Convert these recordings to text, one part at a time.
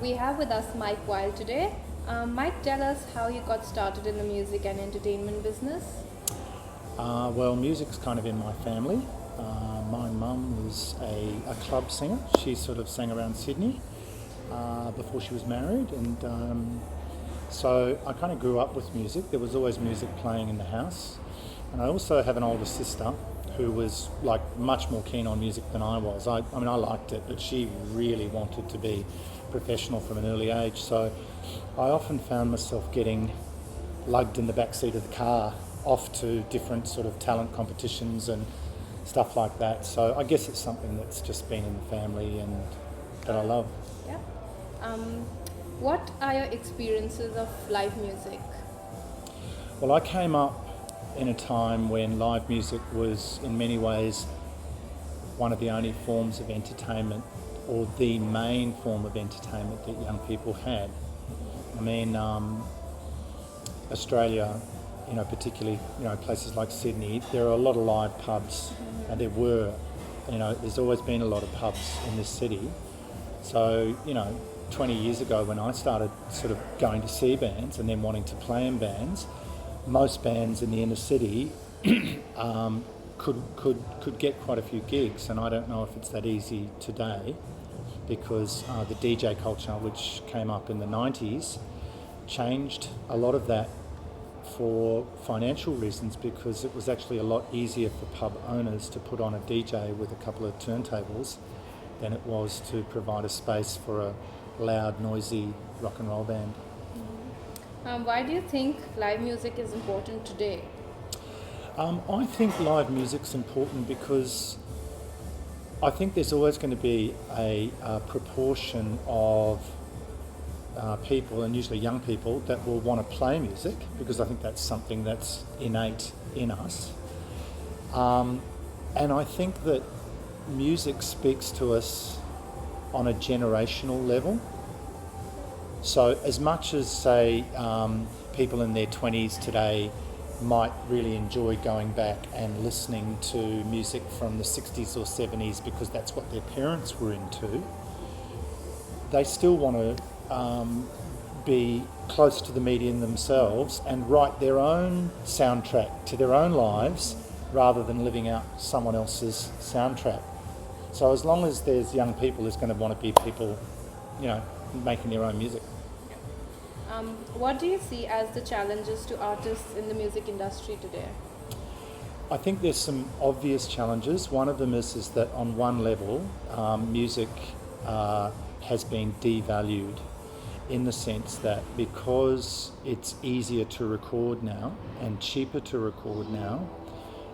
We have with us Mike Wild today. Mike, tell us how you got started in the music and entertainment business. Well, music's kind of in my family. My mum was a club singer. She sort of sang around Sydney before she was married, and so I kind of grew up with music. There was always music playing in the house, and I also have an older sister who was like much more keen on music than I was. I mean, I liked it, but she really wanted to be professional from an early age. So I often found myself getting lugged in the back seat of the car off to different sort of talent competitions and stuff like that. So I guess it's something that's just been in the family and that I love. Yeah. What are your experiences of live music? Well, I came up in a time when live music was in many ways one of the only forms of entertainment, or the main form of entertainment that young people had. I mean, Australia, particularly, places like Sydney, there are a lot of live pubs, and there's always been a lot of pubs in this city. So, 20 years ago when I started sort of going to see bands and then wanting to play in bands, most bands in the inner city could get quite a few gigs, and I don't know if it's that easy today, because the DJ culture, which came up in the 90s, changed a lot of that for financial reasons, because it was actually a lot easier for pub owners to put on a DJ with a couple of turntables than it was to provide a space for a loud, noisy rock and roll band. Why do you think live music is important today? I think live music's important because I think there's always going to be a proportion of people, and usually young people, that will want to play music, because I think that's something that's innate in us. And I think that music speaks to us on a generational level. So as much as, say, people in their 20s today might really enjoy going back and listening to music from the 60s or 70s because that's what their parents were into, they still want to be close to the medium themselves and write their own soundtrack to their own lives rather than living out someone else's soundtrack. So as long as there's young people, there's going to want to be people, making their own music. What do you see as the challenges to artists in the music industry today? I think there's some obvious challenges. One of them is that on one level, music has been devalued, in the sense that because it's easier to record now and cheaper to record now,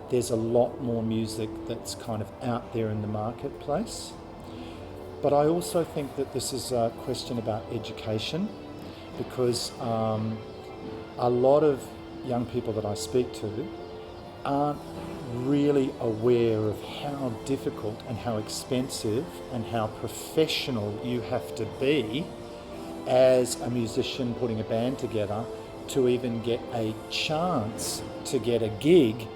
there's a lot more music that's kind of out there in the marketplace. But I also think that this is a question about education, because a lot of young people that I speak to aren't really aware of how difficult and how expensive and how professional you have to be as a musician putting a band together to even get a chance to get a gig,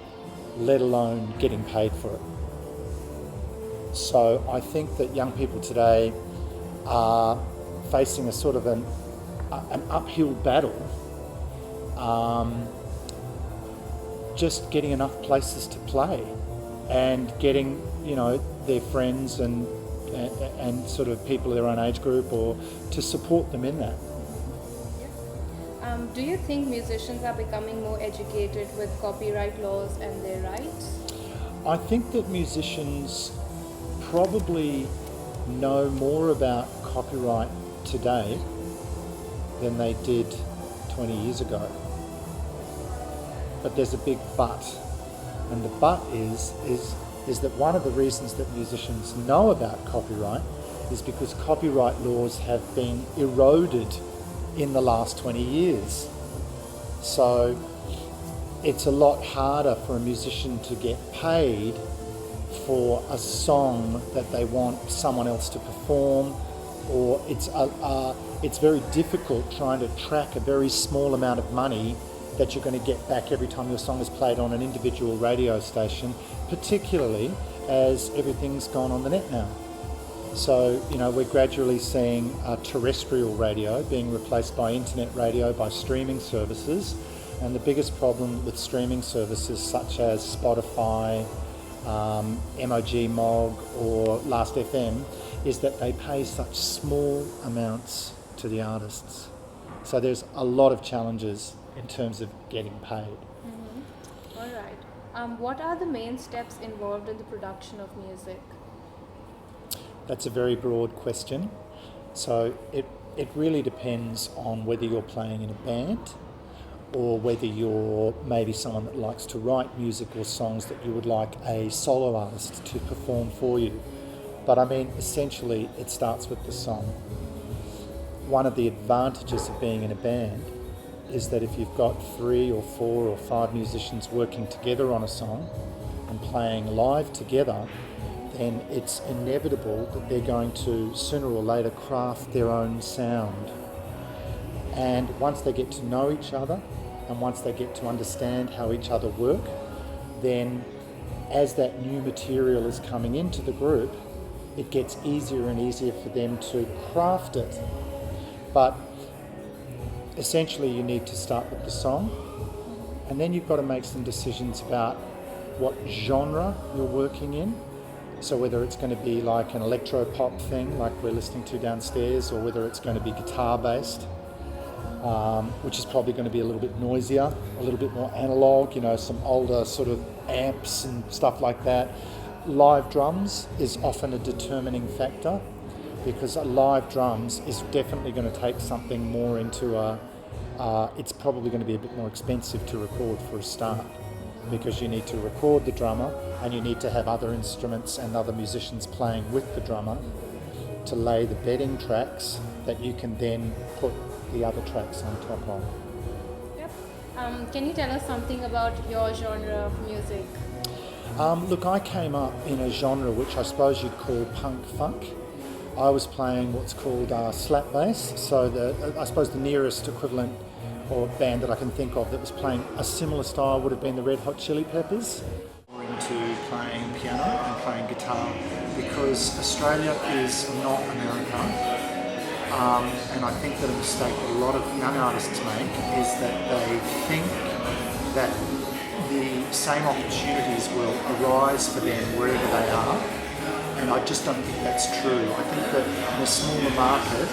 let alone getting paid for it. So I think that young people today are facing a sort of an uphill battle, just getting enough places to play and getting, their friends and sort of people of their own age group or to support them in that. Do you think musicians are becoming more educated with copyright laws and their rights? I think that musicians probably know more about copyright today than they did 20 years ago. But there's a big but. And the but is that one of the reasons that musicians know about copyright is because copyright laws have been eroded in the last 20 years. So it's a lot harder for a musician to get paid for a song that they want someone else to perform, or it's very difficult trying to track a very small amount of money that you're going to get back every time your song is played on an individual radio station, particularly as everything's gone on the net now. So, we're gradually seeing terrestrial radio being replaced by internet radio, by streaming services. And the biggest problem with streaming services such as Spotify, MOG or Last.fm is that they pay such small amounts to the artists. So there's a lot of challenges in terms of getting paid. Mm-hmm. All right. What are the main steps involved in the production of music? That's a very broad question. So it really depends on whether you're playing in a band or whether you're maybe someone that likes to write music or songs that you would like a solo artist to perform for you. But essentially it starts with the song. One of the advantages of being in a band is that if you've got 3 or 4 or 5 musicians working together on a song and playing live together, then it's inevitable that they're going to sooner or later craft their own sound. And once they get to know each other and once they get to understand how each other work, then as that new material is coming into the group, it gets easier and easier for them to craft it. But essentially you need to start with the song, and then you've got to make some decisions about what genre you're working in. So whether it's going to be like an electro-pop thing like we're listening to downstairs, or whether it's going to be guitar-based, which is probably going to be a little bit noisier, a little bit more analog, some older sort of amps and stuff like that. Live drums is often a determining factor, because live drums is definitely going to take something more into it's probably going to be a bit more expensive to record for a start, because you need to record the drummer and you need to have other instruments and other musicians playing with the drummer to lay the bedding tracks that you can then put the other tracks on top of. Yep. Can you tell us something about your genre of music? Look, I came up in a genre which I suppose you'd call punk funk. I was playing what's called slap bass, so I suppose the nearest equivalent or band that I can think of that was playing a similar style would have been the Red Hot Chili Peppers. More into playing piano and playing guitar, because Australia is not America, and I think that a mistake that a lot of young artists make is that they think that the same opportunities will arise for them wherever they are, and I just don't think that's true. I think that in a smaller market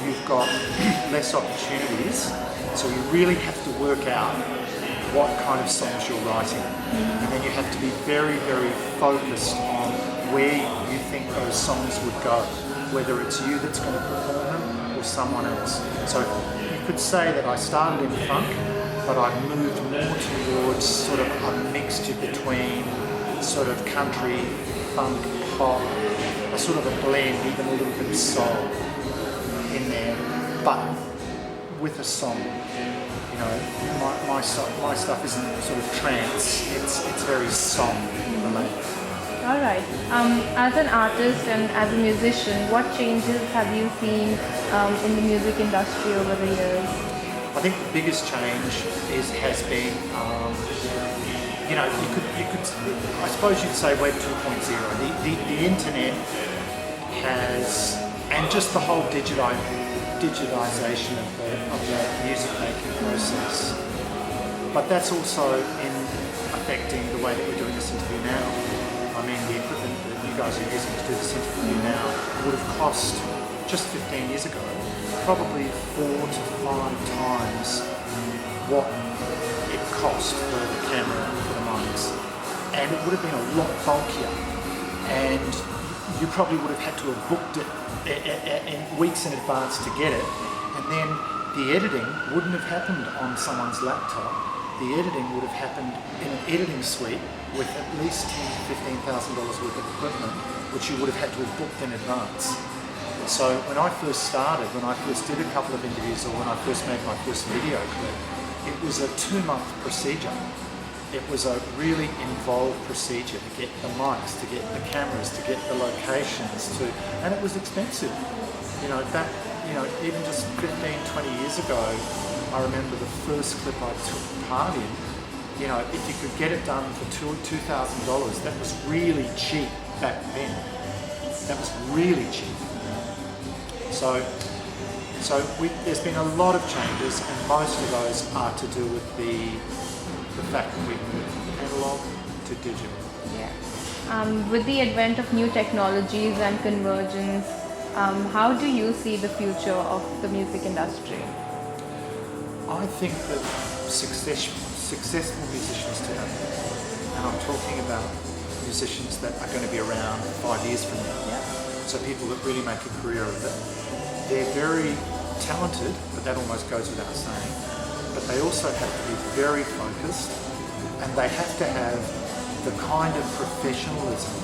you've got less opportunities, so you really have to work out what kind of songs you're writing, and then you have to be very, very focused on where you think those songs would go, whether it's you that's going to perform them or someone else. So you could say that I started in funk, but I've moved more towards sort of a mixture between sort of country, funk, pop, a sort of a blend, even a little bit of soul in there, but with a song. My stuff isn't sort of trance, it's very song related. All right. As an artist and as a musician, what changes have you seen in the music industry over the years? I think the biggest change has been, you could, I suppose you'd say Web 2.0. The internet has, and just the whole digitization of the music making process. But that's also affecting the way that we're doing this interview now. The equipment that you guys are using to do this interview now would have cost, just 15 years ago, probably 4 to 5 times what it cost for the camera and for the mics. And it would have been a lot bulkier. And you probably would have had to have booked it in weeks in advance to get it. And then the editing wouldn't have happened on someone's laptop. The editing would have happened in an editing suite with at least $10,000 to $15,000 worth of equipment, which you would have had to have booked in advance. So when I first started, when I first did a couple of interviews, or when I first made my first video clip, it was a 2-month procedure. It was a really involved procedure to get the mics, to get the cameras, to get the locations, and it was expensive. Even just 15, 20 years ago, I remember the first clip I took part in, if you could get it done for $2,000, that was really cheap back then. that was really cheap. So there's been a lot of changes, and most of those are to do with the fact that we've moved from analog to digital. Yeah. With the advent of new technologies and convergence, how do you see the future of the music industry? I think that successful musicians today, and I'm talking about musicians that are going to be around 5 years from now, so people that really make a career of it, they're very talented, but that almost goes without saying, but they also have to be very focused, and they have to have the kind of professionalism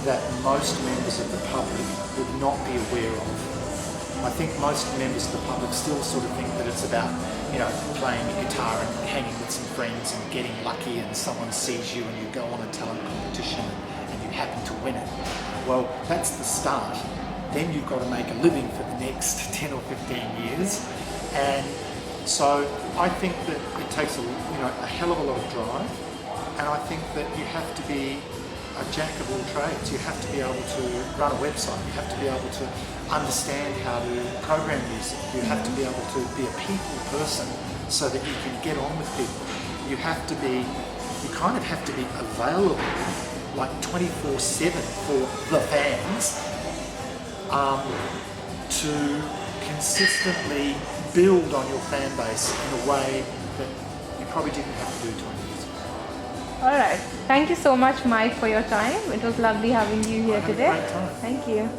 that most members of the public would not be aware of. I think most members of the public still sort of think that it's about, playing the guitar and hanging with some friends and getting lucky and someone sees you and you go on a talent competition and you happen to win it. Well, that's the start. Then you've got to make a living for the next 10 or 15 years. And so I think that it takes a hell of a lot of drive. And I think that you have to be a jack of all trades. You have to be able to run a website. You have to be able to understand how to program music. You have to be able to be a people person so that you can get on with people. You kind of have to be available like 24/7 for the fans to consistently build on your fan base in a way that you probably didn't have to do 20 years ago. All right. Thank you so much, Mike, for your time. It was lovely having you here I had a today. great time. Thank you.